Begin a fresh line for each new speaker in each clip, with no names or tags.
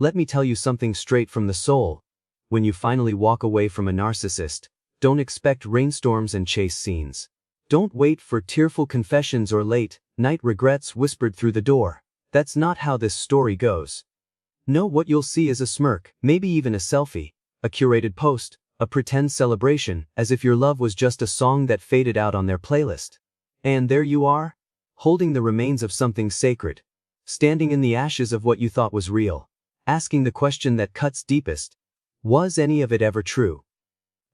Let me tell you something straight from the soul. When you finally walk away from a narcissist, don't expect rainstorms and chase scenes. Don't wait for tearful confessions or late-night regrets whispered through the door. That's not how this story goes. No, what you'll see is a smirk, maybe even a selfie, a curated post, a pretend celebration, as if your love was just a song that faded out on their playlist. And there you are, holding the remains of something sacred, standing in the ashes of what you thought was real, asking the question that cuts deepest: was any of it ever true?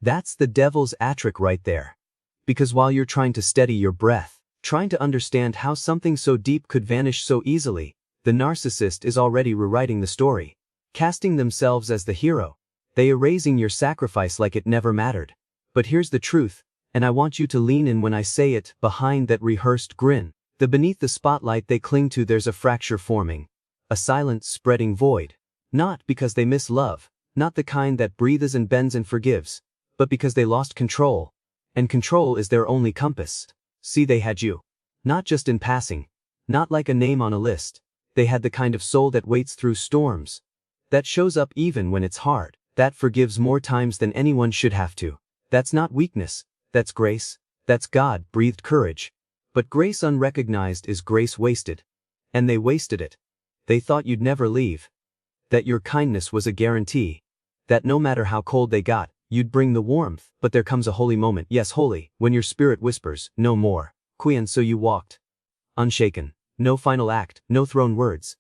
That's the devil's trick right there. Because while you're trying to steady your breath, trying to understand how something so deep could vanish so easily, the narcissist is already rewriting the story, casting themselves as the hero. They erasing your sacrifice like it never mattered. But here's the truth, and I want you to lean in when I say it. Behind that rehearsed grin, beneath the spotlight they cling to, there's a fracture forming, a silent spreading void. Not because they miss love, not the kind that breathes and bends and forgives, but because they lost control. And control is their only compass. See, they had you. Not just in passing. Not like a name on a list. They had the kind of soul that waits through storms. That shows up even when it's hard. That forgives more times than anyone should have to. That's not weakness. That's grace. That's God-breathed courage. But grace unrecognized is grace wasted. And they wasted it. They thought you'd never leave. That your kindness was a guarantee. That no matter how cold they got, you'd bring the warmth. But there comes a holy moment, yes, holy, when your spirit whispers, no more. Queen, so you walked. Unshaken. No final act, no thrown words.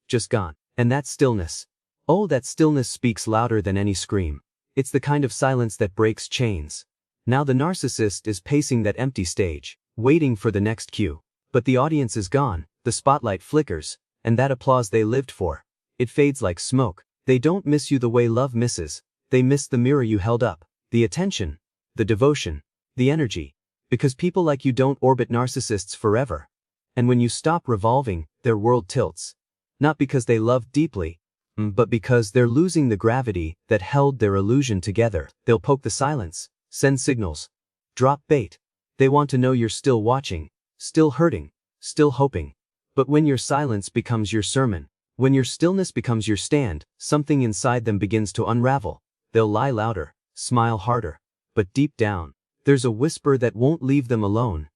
Just gone. And that stillness. Oh, that stillness speaks louder than any scream. It's the kind of silence that breaks chains. Now the narcissist is pacing that empty stage, waiting for the next cue. But the audience is gone, the spotlight flickers, and that applause they lived for, it fades like smoke. They don't miss you the way love misses. They miss the mirror you held up, the attention, the devotion, the energy. Because people like you don't orbit narcissists forever. And when you stop revolving, their world tilts. Not because they love deeply, but because they're losing the gravity that held their illusion together. They'll poke the silence, send signals, drop bait. They want to know you're still watching, still hurting, still hoping. But when your silence becomes your sermon, when your stillness becomes your stand, something inside them begins to unravel. They'll lie louder, smile harder, but deep down, there's a whisper that won't leave them alone.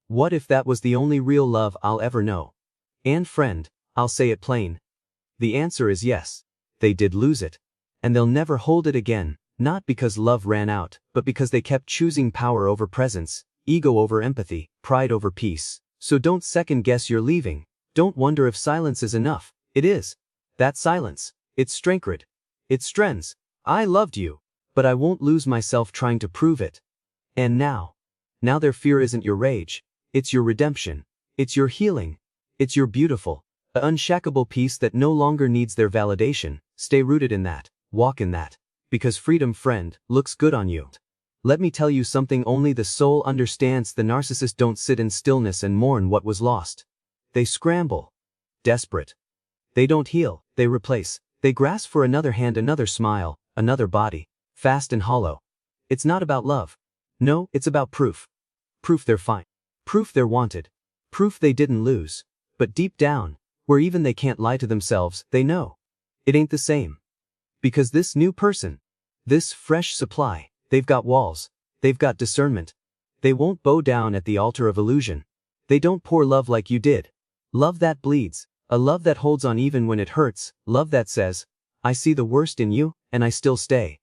What if that was the only real love I'll ever know? And friend, I'll say it plain. The answer is yes. They did lose it. And they'll never hold it again, not because love ran out, but because they kept choosing power over presence, ego over empathy, pride over peace. So don't second guess your leaving. Don't wonder if silence is enough. It is. That silence. It's strength. It strengthens. I loved you, but I won't lose myself trying to prove it. And now their fear isn't your rage. It's your redemption. It's your healing. It's your beautiful, unshakable peace that no longer needs their validation. Stay rooted in that. Walk in that. Because freedom, friend, looks good on you. Let me tell you something only the soul understands. The narcissists don't sit in stillness and mourn what was lost. They scramble. Desperate. They don't heal. They replace. They grasp for another hand, another smile, another body. Fast and hollow. It's not about love. No, it's about proof. Proof they're fine. Proof they're wanted. Proof they didn't lose. But deep down, where even they can't lie to themselves, they know. It ain't the same. Because this new person, this fresh supply, they've got walls. They've got discernment. They won't bow down at the altar of illusion. They don't pour love like you did. Love that bleeds. A love that holds on even when it hurts. Love that says, I see the worst in you, and I still stay.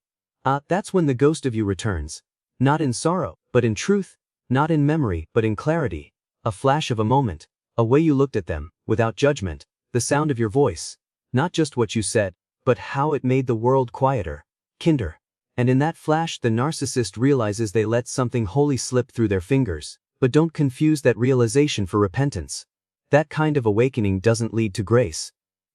That's when the ghost of you returns. Not in sorrow, but in truth. Not in memory, but in clarity. A flash of a moment. A way you looked at them, without judgment. The sound of your voice. Not just what you said, but how it made the world quieter, kinder. And in that flash the narcissist realizes they let something holy slip through their fingers. But don't confuse that realization for repentance. That kind of awakening doesn't lead to grace.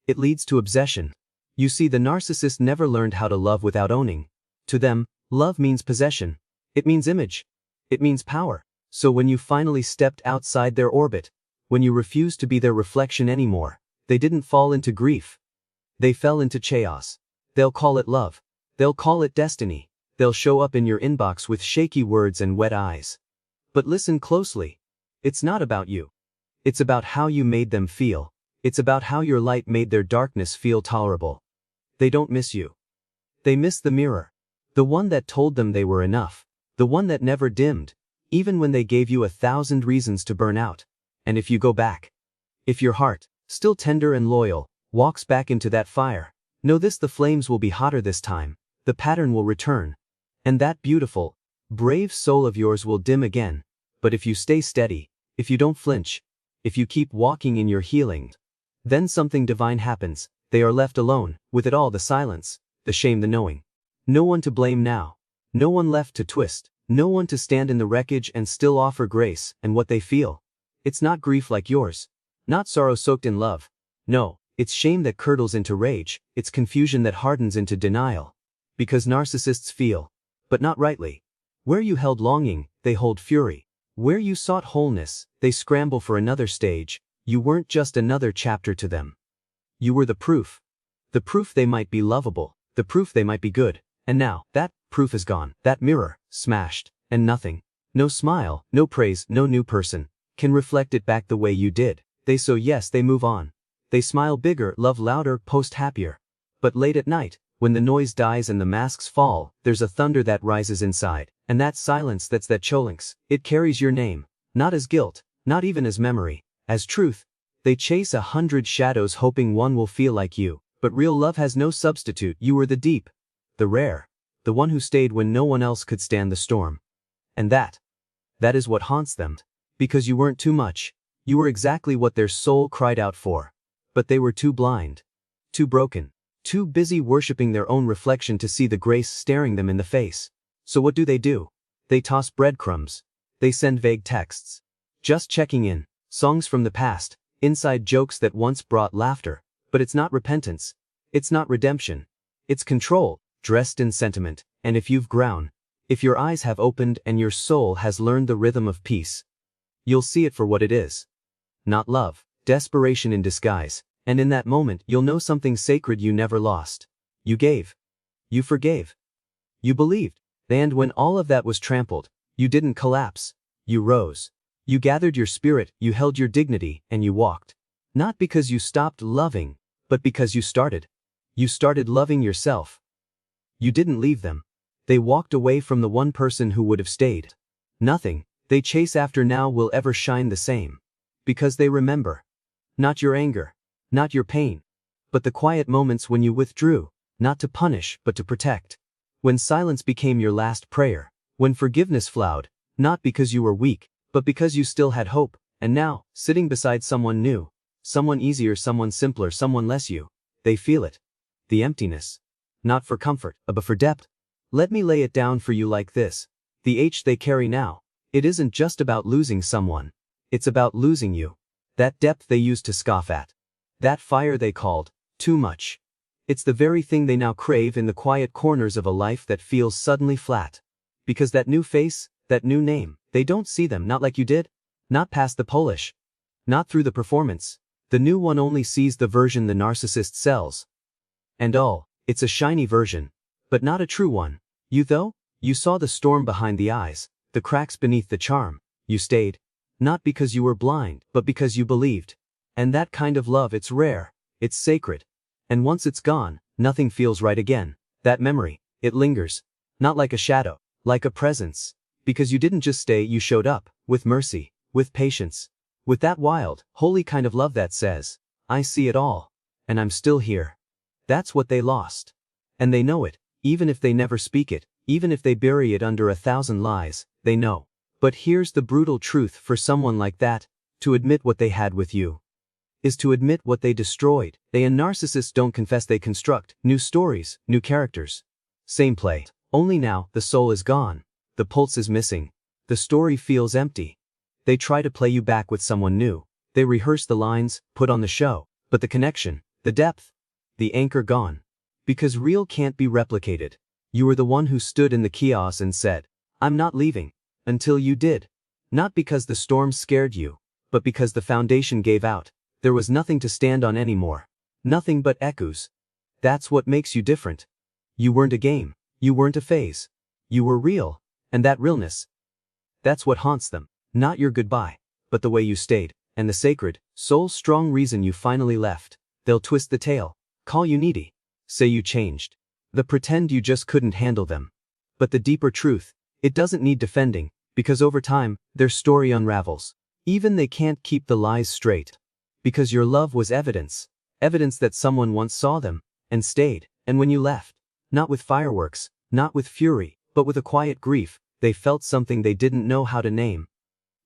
It leads to obsession. You see, the narcissist never learned how to love without owning. To them, love means possession. It means image. It means power. So when you finally stepped outside their orbit, when you refused to be their reflection anymore, they didn't fall into grief. They fell into chaos. They'll call it love. They'll call it destiny. They'll show up in your inbox with shaky words and wet eyes. But listen closely. It's not about you. It's about how you made them feel. It's about how your light made their darkness feel tolerable. They don't miss you. They miss the mirror. The one that told them they were enough. The one that never dimmed, even when they gave you 1,000 reasons to burn out. And if you go back, if your heart, still tender and loyal, walks back into that fire, know this: the flames will be hotter this time, the pattern will return, and that beautiful, brave soul of yours will dim again. But if you stay steady, if you don't flinch, if you keep walking in your healing, then something divine happens. They are left alone, with it all: the silence, the shame, the knowing. No one to blame now. No one left to twist. No one to stand in the wreckage and still offer grace. And what they feel, it's not grief like yours. Not sorrow soaked in love. No, it's shame that curdles into rage. It's confusion that hardens into denial. Because narcissists feel, but not rightly. Where you held longing, they hold fury. Where you sought wholeness, they scramble for another stage. You weren't just another chapter to them. You were the proof. The proof they might be lovable. The proof they might be good. And now, that proof is gone. That mirror, smashed, and nothing. No smile, no praise, no new person can reflect it back the way you did. They move on. They smile bigger, love louder, post happier. But late at night, when the noise dies and the masks fall, there's a thunder that rises inside. And that silence, that's that cholinx. It carries your name. Not as guilt, not even as memory, as truth. They chase 100 shadows hoping one will feel like you. But real love has no substitute. You were the deep, the rare, the one who stayed when no one else could stand the storm. And that is what haunts them. Because you weren't too much. You were exactly what their soul cried out for. But they were too blind, too broken, too busy worshipping their own reflection to see the grace staring them in the face. So what do? They toss breadcrumbs. They send vague texts. Just checking in. Songs from the past. Inside jokes that once brought laughter. But it's not repentance. It's not redemption. It's control, dressed in sentiment. And if you've grown, if your eyes have opened and your soul has learned the rhythm of peace, you'll see it for what it is. Not love, desperation in disguise. And in that moment, you'll know something sacred you never lost. You gave. You forgave. You believed. And when all of that was trampled, you didn't collapse. You rose. You gathered your spirit, you held your dignity, and you walked. Not because you stopped loving, but because you started. You started loving yourself. You didn't leave them. They walked away from the one person who would have stayed. Nothing they chase after now will ever shine the same. Because they remember. Not your anger. Not your pain. But the quiet moments when you withdrew, not to punish, but to protect. When silence became your last prayer. When forgiveness flowed, not because you were weak, but because you still had hope. And now, sitting beside someone new, someone easier, someone simpler, someone less you, they feel it. The emptiness. Not for comfort, but for depth. Let me lay it down for you like this. The H they carry now, it isn't just about losing someone. It's about losing you. That depth they used to scoff at. That fire they called too much. It's the very thing they now crave in the quiet corners of a life that feels suddenly flat. Because that new face, that new name, they don't see them, not like you did. Not past the polish. Not through the performance. The new one only sees the version the narcissist sells. And it's a shiny version. But not a true one. You though? You saw the storm behind the eyes, the cracks beneath the charm. You stayed. Not because you were blind, but because you believed. And that kind of love, it's rare. It's sacred. And once it's gone, nothing feels right again. That memory, it lingers. Not like a shadow, like a presence. Because you didn't just stay, you showed up. With mercy, with patience. With that wild, holy kind of love that says, I see it all. And I'm still here. That's what they lost. And they know it, even if they never speak it, even if they bury it under 1,000 lies, they know. But here's the brutal truth for someone like that, to admit what they had with you is to admit what they destroyed. They and narcissists don't confess, they construct new stories, new characters. Same play. Only now, the soul is gone. The pulse is missing. The story feels empty. They try to play you back with someone new. They rehearse the lines, put on the show. But the connection, the depth, the anchor gone. Because real can't be replicated. You were the one who stood in the chaos and said, I'm not leaving. Until you did. Not because the storm scared you, but because the foundation gave out. There was nothing to stand on anymore. Nothing but echoes. That's what makes you different. You weren't a game. You weren't a phase. You were real. And that realness, that's what haunts them. Not your goodbye, but the way you stayed. And the sacred, soul-strong reason you finally left. They'll twist the tale, call you needy, say you changed. The pretend you just couldn't handle them. But the deeper truth, it doesn't need defending, because over time, their story unravels. Even they can't keep the lies straight. Because your love was evidence. Evidence that someone once saw them, and stayed, and when you left, not with fireworks, not with fury, but with a quiet grief, they felt something they didn't know how to name.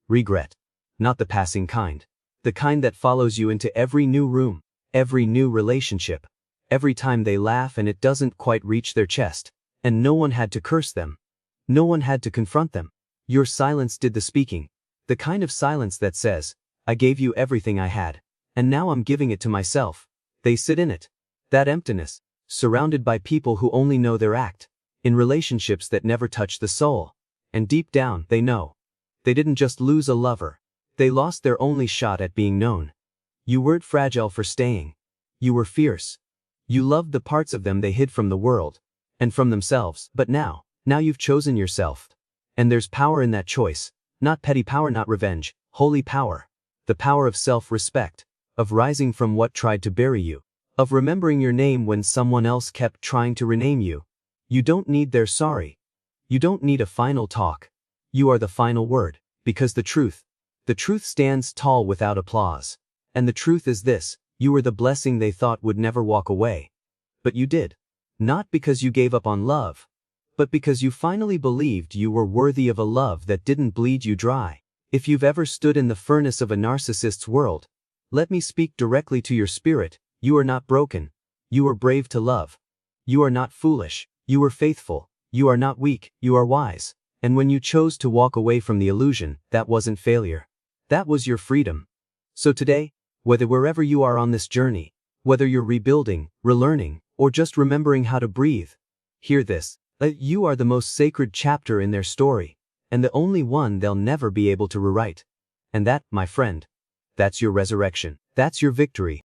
Regret. Not the passing kind. The kind that follows you into every new room, every new relationship. Every time they laugh and it doesn't quite reach their chest, and no one had to curse them. No one had to confront them. Your silence did the speaking. The kind of silence that says, I gave you everything I had, and now I'm giving it to myself. They sit in it. That emptiness, surrounded by people who only know their act, in relationships that never touch the soul. And deep down, they know. They didn't just lose a lover. They lost their only shot at being known. You weren't fragile for staying. You were fierce. You loved the parts of them they hid from the world, and from themselves, but now you've chosen yourself. And there's power in that choice, not petty power, not revenge, holy power. The power of self-respect, of rising from what tried to bury you, of remembering your name when someone else kept trying to rename you. You don't need their sorry. You don't need a final talk. You are the final word, because the truth stands tall without applause. And the truth is this, you were the blessing they thought would never walk away. But you did. Not because you gave up on love, but because you finally believed you were worthy of a love that didn't bleed you dry. If you've ever stood in the furnace of a narcissist's world, let me speak directly to your spirit. You are not broken. You are brave to love. You are not foolish. You are faithful. You are not weak. You are wise. And when you chose to walk away from the illusion, that wasn't failure. That was your freedom. So today, whether wherever you are on this journey, whether you're rebuilding, relearning, or just remembering how to breathe, hear this, that you are the most sacred chapter in their story, and the only one they'll never be able to rewrite. And that, my friend, that's your resurrection. That's your victory.